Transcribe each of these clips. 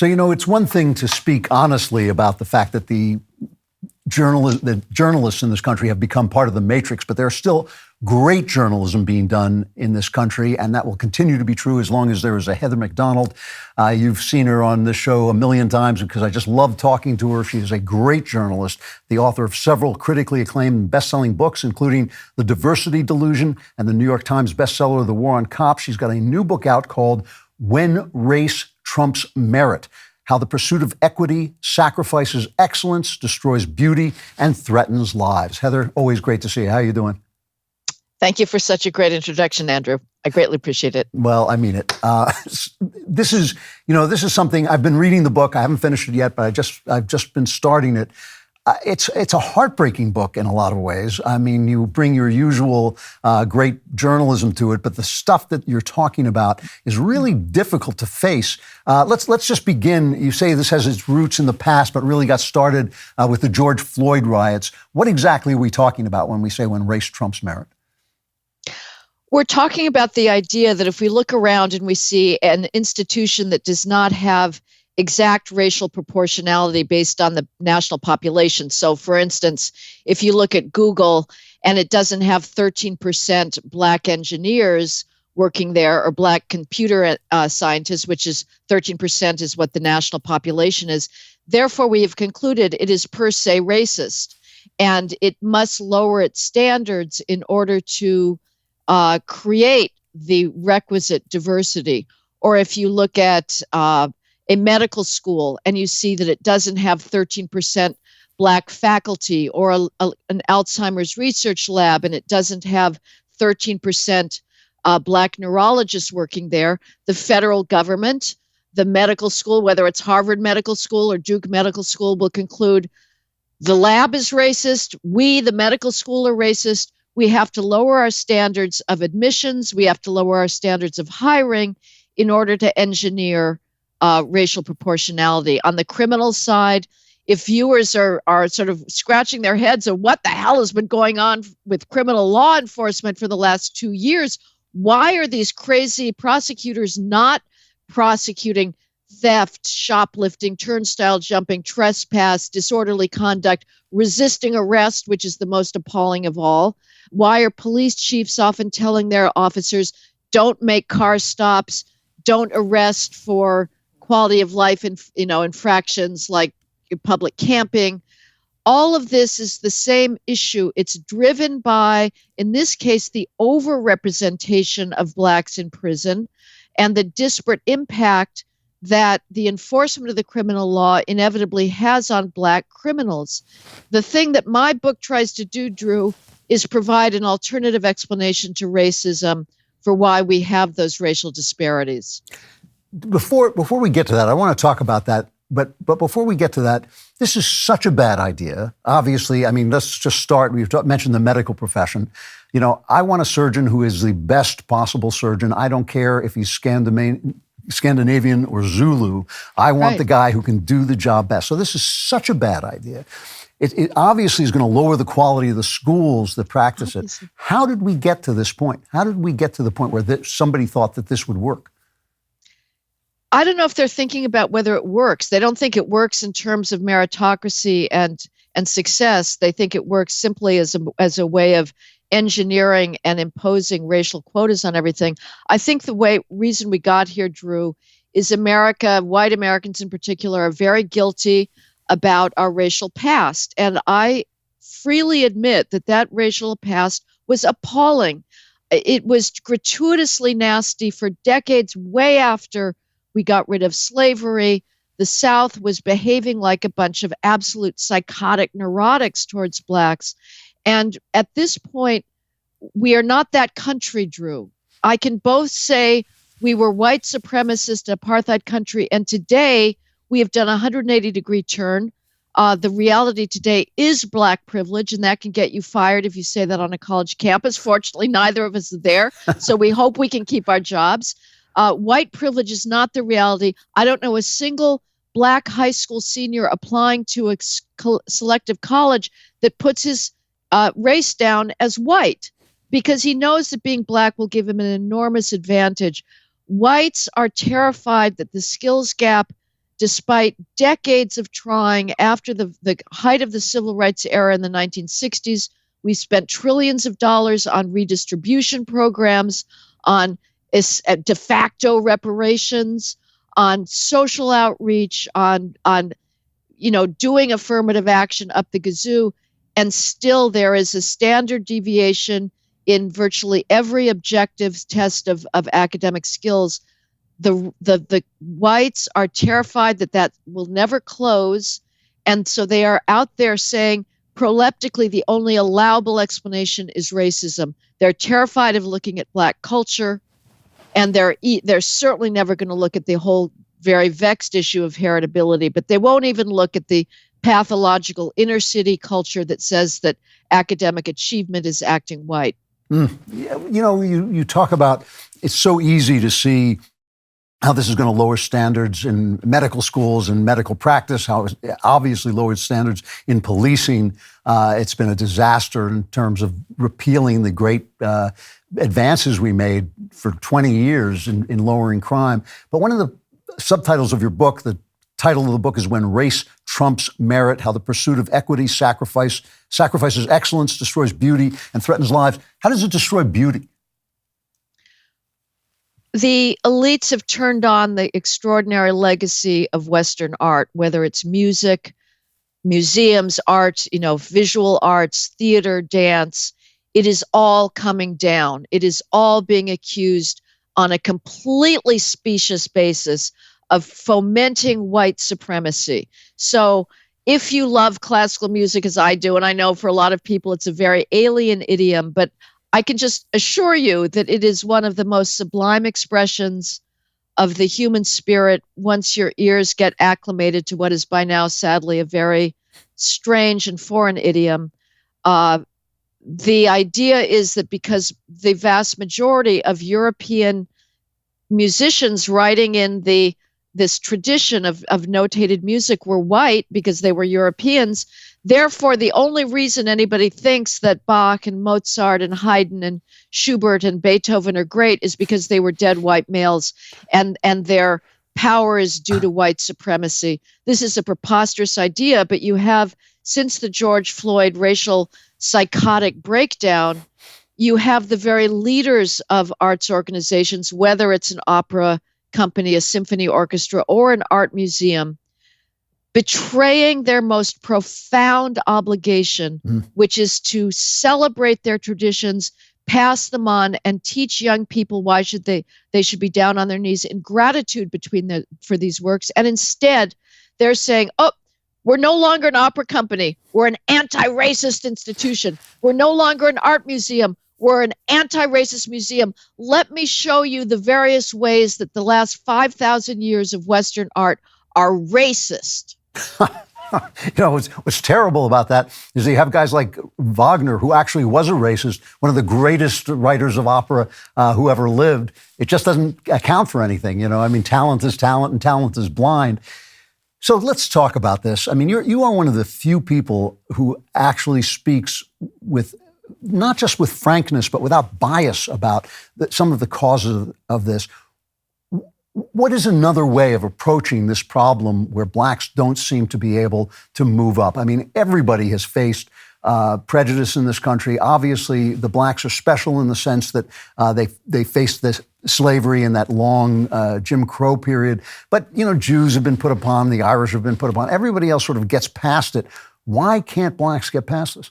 So, it's one thing to speak honestly about the fact that the journalists in this country have become part of the matrix, but there's still great journalism being done in this country, and that will continue to be true as long as there is a Heather McDonald. You've seen her on this show a million times because I just love talking to her. She is a great journalist, the author of several critically acclaimed best-selling books, including The Diversity Delusion and the New York Times bestseller, The War on Cops. She's got a new book out called When Race Trumps Merit: How the Pursuit of Equity Sacrifices Excellence, Destroys Beauty, and Threatens Lives. Heather, always great to see you. How are you doing? Thank you for such a great introduction, Andrew. I greatly appreciate it. Well, I mean it. This is something, I've been reading the book. I haven't finished it yet, but I've just been starting it. It's a heartbreaking book in a lot of ways. I mean, you bring your usual great journalism to it, but the stuff that you're talking about is really difficult to face. Let's just begin. You say this has its roots in the past, but really got started with the George Floyd riots. What exactly are we talking about when we say when race trumps merit? We're talking about the idea that if we look around and we see an institution that does not have exact racial proportionality based on the national population. So, for instance, if you look at Google and it doesn't have 13% Black engineers working there, or Black computer scientists, which is 13% is what the national population is. Therefore, we have concluded it is per se racist, and it must lower its standards in order to create the requisite diversity. Or if you look at a medical school and you see that it doesn't have 13% Black faculty, or an Alzheimer's research lab and it doesn't have 13% Black neurologists working there, the federal government, the medical school, whether it's Harvard Medical School or Duke Medical School, will conclude the lab is racist, we, the medical school, are racist. We have to lower our standards of admissions. We have to lower our standards of hiring in order to engineer racial proportionality. On the criminal side, if viewers are sort of scratching their heads of what the hell has been going on with criminal law enforcement for the last 2 years, why are these crazy prosecutors not prosecuting theft, shoplifting, turnstile jumping, trespass, disorderly conduct, resisting arrest, which is the most appalling of all? Why are police chiefs often telling their officers, don't make car stops, don't arrest for quality of life infractions like public camping? All of this is the same issue. It's driven by, in this case, the overrepresentation of Blacks in prison and the disparate impact that the enforcement of the criminal law inevitably has on Black criminals. The thing that my book tries to do, Drew, is provide an alternative explanation to racism for why we have those racial disparities. Before we get to that, I want to talk about that. But before we get to that, this is such a bad idea. Obviously, I mean, let's just start. We've mentioned the medical profession. I want a surgeon who is the best possible surgeon. I don't care if he's Scandinavian or Zulu. I want the guy who can do the job best. So this is such a bad idea. It obviously is going to lower the quality of the schools that practice it. How did we get to this point? How did we get to the point where somebody thought that this would work? I don't know if they're thinking about whether it works. They don't think it works in terms of meritocracy and success. They think it works simply as a way of engineering and imposing racial quotas on everything. I think the reason we got here, Drew, is America, white Americans in particular, are very guilty about our racial past. And I freely admit that racial past was appalling. It was gratuitously nasty for decades, way after we got rid of slavery. The South was behaving like a bunch of absolute psychotic neurotics towards Blacks. And at this point, we are not that country, Drew. I can both say we were white supremacist apartheid country, and today we have done a 180-degree turn. The reality today is Black privilege, and that can get you fired if you say that on a college campus. Fortunately, neither of us are there, so we hope we can keep our jobs. White privilege is not the reality. I don't know a single Black high school senior applying to a selective college that puts his race down as white, because he knows that being Black will give him an enormous advantage. Whites are terrified that the skills gap despite decades of trying. After the height of the civil rights era in the 1960s, we spent trillions of dollars on redistribution programs, on de facto reparations, on social outreach, on doing affirmative action up the gazoo. And still there is a standard deviation in virtually every objective test of academic skills. The whites are terrified that will never close. And so they are out there saying proleptically the only allowable explanation is racism. They're terrified of looking at Black culture, and they're certainly never going to look at the whole very vexed issue of heritability, but they won't even look at the pathological inner city culture that says that academic achievement is acting white. You talk about, it's so easy to see how this is going to lower standards in medical schools and medical practice, how it's obviously lowered standards in policing. It's been a disaster in terms of repealing the great advances we made for 20 years in lowering crime. But one of the subtitles of your book, the title of the book is When Race Trumps Merit, How the Pursuit of Equity Sacrifices Excellence, Destroys Beauty, and Threatens Lives. How does it destroy beauty? The elites have turned on the extraordinary legacy of Western art, whether it's music, museums, art, visual arts, theater, dance. It is all coming down. It is all being accused on a completely specious basis of fomenting white supremacy. So if you love classical music as I do, and I know for a lot of people it's a very alien idiom, but I can just assure you that it is one of the most sublime expressions of the human spirit once your ears get acclimated to what is by now, sadly, a very strange and foreign idiom. The idea is that because the vast majority of European musicians writing in this tradition of notated music were white because they were Europeans, therefore the only reason anybody thinks that Bach and Mozart and Haydn and Schubert and Beethoven are great is because they were dead white males, and their power is due to white supremacy. This is a preposterous idea, but you have, since the George Floyd racial psychotic breakdown, you have the very leaders of arts organizations, whether it's an opera company, a symphony orchestra, or an art museum, betraying their most profound obligation, which is to celebrate their traditions, pass them on, and teach young people why they should be down on their knees in gratitude for these works. And instead, they're saying, oh, we're no longer an opera company. We're an anti-racist institution. We're no longer an art museum. We're an anti-racist museum. Let me show you the various ways that the last 5,000 years of Western art are racist. What's terrible about that is you have guys like Wagner, who actually was a racist, one of the greatest writers of opera who ever lived. It just doesn't account for anything. Talent is talent and talent is blind. So let's talk about this. You are one of the few people who actually speaks with, not just with frankness, but without bias about some of the causes of this. What is another way of approaching this problem where blacks don't seem to be able to move up? Everybody has faced prejudice in this country. Obviously, the blacks are special in the sense that they faced this slavery in that long Jim Crow period. But, Jews have been put upon, the Irish have been put upon. Everybody else sort of gets past it. Why can't blacks get past this?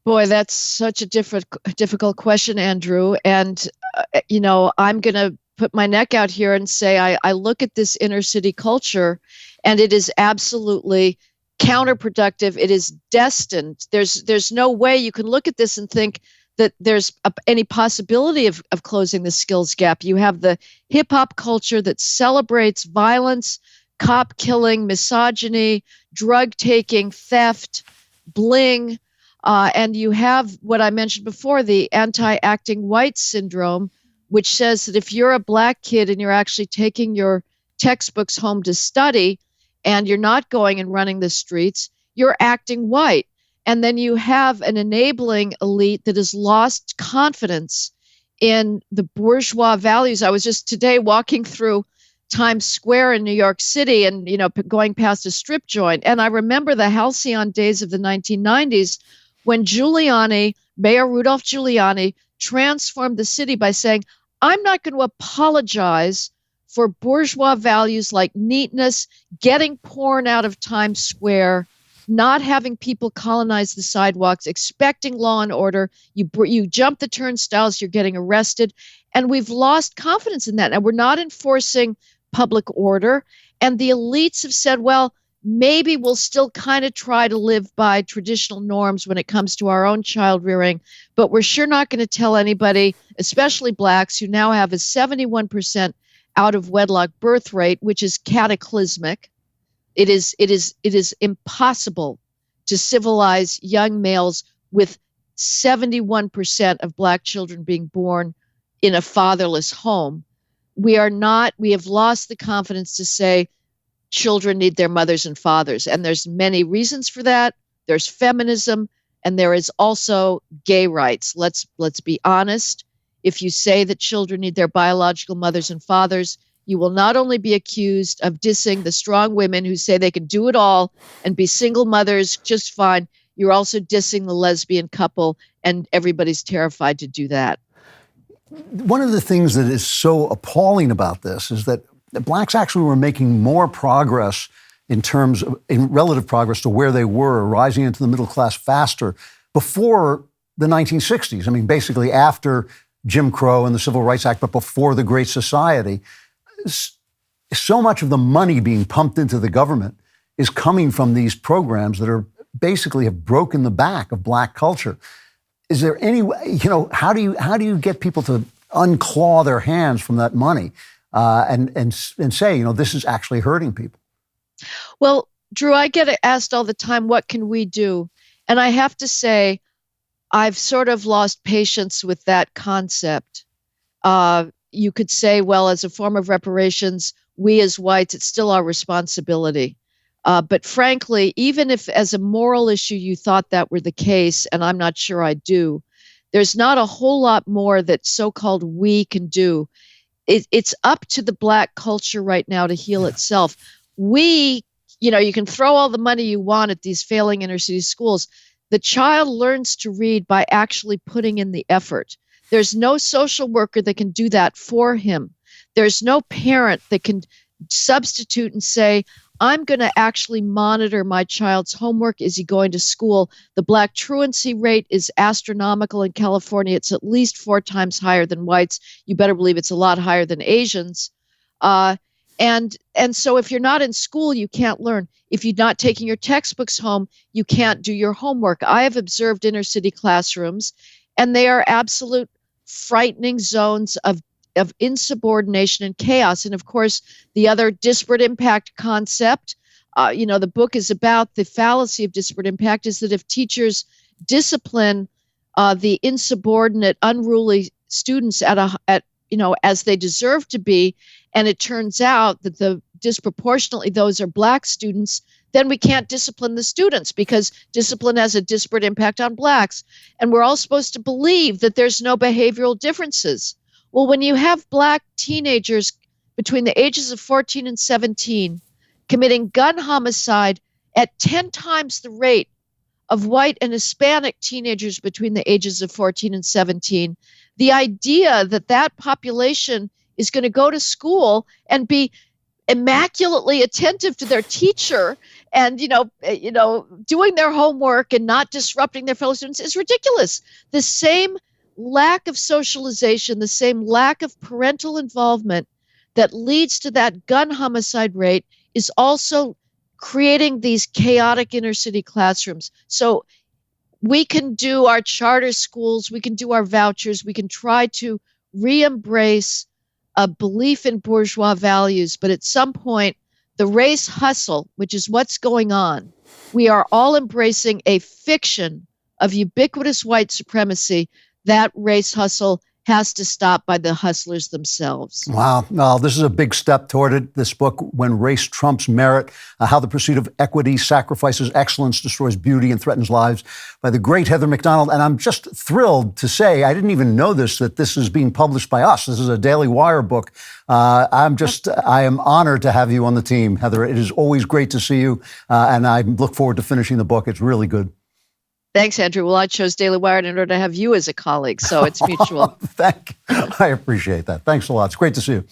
Boy, that's such a difficult question, Andrew. And, I'm going to put my neck out here and say I look at this inner city culture, and it is absolutely counterproductive. It is destined. There's no way you can look at this and think that there's any possibility of closing the skills gap. You have the hip hop culture that celebrates violence, cop killing, misogyny, drug taking, theft, bling. And you have what I mentioned before, the anti-acting white syndrome, which says that if you're a black kid and you're actually taking your textbooks home to study and you're not going and running the streets, you're acting white. And then you have an enabling elite that has lost confidence in the bourgeois values. I was just today walking through Times Square in New York City and, going past a strip joint. And I remember the halcyon days of the 1990s when Mayor Rudolph Giuliani, transformed the city by saying, I'm not going to apologize for bourgeois values like neatness, getting porn out of Times Square, not having people colonize the sidewalks, expecting law and order. You jump the turnstiles, you're getting arrested. And we've lost confidence in that. And we're not enforcing public order. And the elites have said, well, maybe we'll still kind of try to live by traditional norms when it comes to our own child rearing, but we're sure not going to tell anybody, especially blacks, who now have a 71% out of wedlock birth rate, which is cataclysmic. It is impossible to civilize young males with 71% of black children being born in a fatherless home. We have lost the confidence to say children need their mothers and fathers. And there's many reasons for that. There's feminism, and there is also gay rights. Let's be honest. If you say that children need their biological mothers and fathers, you will not only be accused of dissing the strong women who say they can do it all and be single mothers just fine, you're also dissing the lesbian couple, and everybody's terrified to do that. One of the things that is so appalling about this is that blacks actually were making more progress in relative progress to where they were, rising into the middle class faster before the 1960s. I mean, basically after Jim Crow and the Civil Rights Act, but before the Great Society. So much of the money being pumped into the government is coming from these programs that are basically have broken the back of black culture. Is there any way, how do you get people to unclaw their hands from that money and say, this is actually hurting people? Well, Drew, I get asked all the time, what can we do? And I have to say, I've sort of lost patience with that concept. You could say, well, as a form of reparations, we as whites, it's still our responsibility. But frankly, even if as a moral issue you thought that were the case, and I'm not sure I do, there's not a whole lot more that so-called we can do. It's up to the black culture right now to heal itself. You can throw all the money you want at these failing inner city schools. The child learns to read by actually putting in the effort. There's no social worker that can do that for him. There's no parent that can substitute and say, I'm going to actually monitor my child's homework. Is he going to school? The black truancy rate is astronomical in California. It's at least 4 times higher than whites. You better believe it's a lot higher than Asians. And so if you're not in school, you can't learn. If you're not taking your textbooks home, you can't do your homework. I have observed inner city classrooms, and they are absolute frightening zones of insubordination and chaos. And of course, the other disparate impact concept, the book is about the fallacy of disparate impact, is that if teachers discipline the insubordinate, unruly students as they deserve to be, and it turns out that disproportionately those are black students, then we can't discipline the students because discipline has a disparate impact on blacks. And we're all supposed to believe that there's no behavioral differences. Well, when you have black teenagers between the ages of 14 and 17 committing gun homicide at 10 times the rate of white and Hispanic teenagers between the ages of 14 and 17, the idea that population is going to go to school and be immaculately attentive to their teacher and doing their homework and not disrupting their fellow students is ridiculous. The same lack of socialization, the same lack of parental involvement that leads to that gun homicide rate is also creating these chaotic inner city classrooms. So we can do our charter schools, we can do our vouchers, we can try to re-embrace a belief in bourgeois values, but at some point, the race hustle, which is what's going on, we are all embracing a fiction of ubiquitous white supremacy. That race hustle has to stop by the hustlers themselves. Wow. Well, this is a big step toward it. This book, When Race Trumps Merit, How the Pursuit of Equity Sacrifices Excellence, Destroys Beauty, and Threatens Lives, by the great Heather Mac Donald. And I'm just thrilled to say, I didn't even know this, that this is being published by us. This is a DailyWire book. I am honored to have you on the team, Heather. It is always great to see you. And I look forward to finishing the book. It's really good. Thanks, Andrew. Well, I chose DailyWire in order to have you as a colleague, so it's mutual. I appreciate that. Thanks a lot. It's great to see you.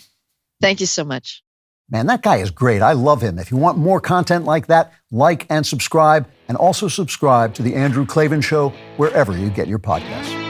Thank you so much. Man, that guy is great. I love him. If you want more content like that, like and subscribe, and also subscribe to The Andrew Klavan Show wherever you get your podcasts.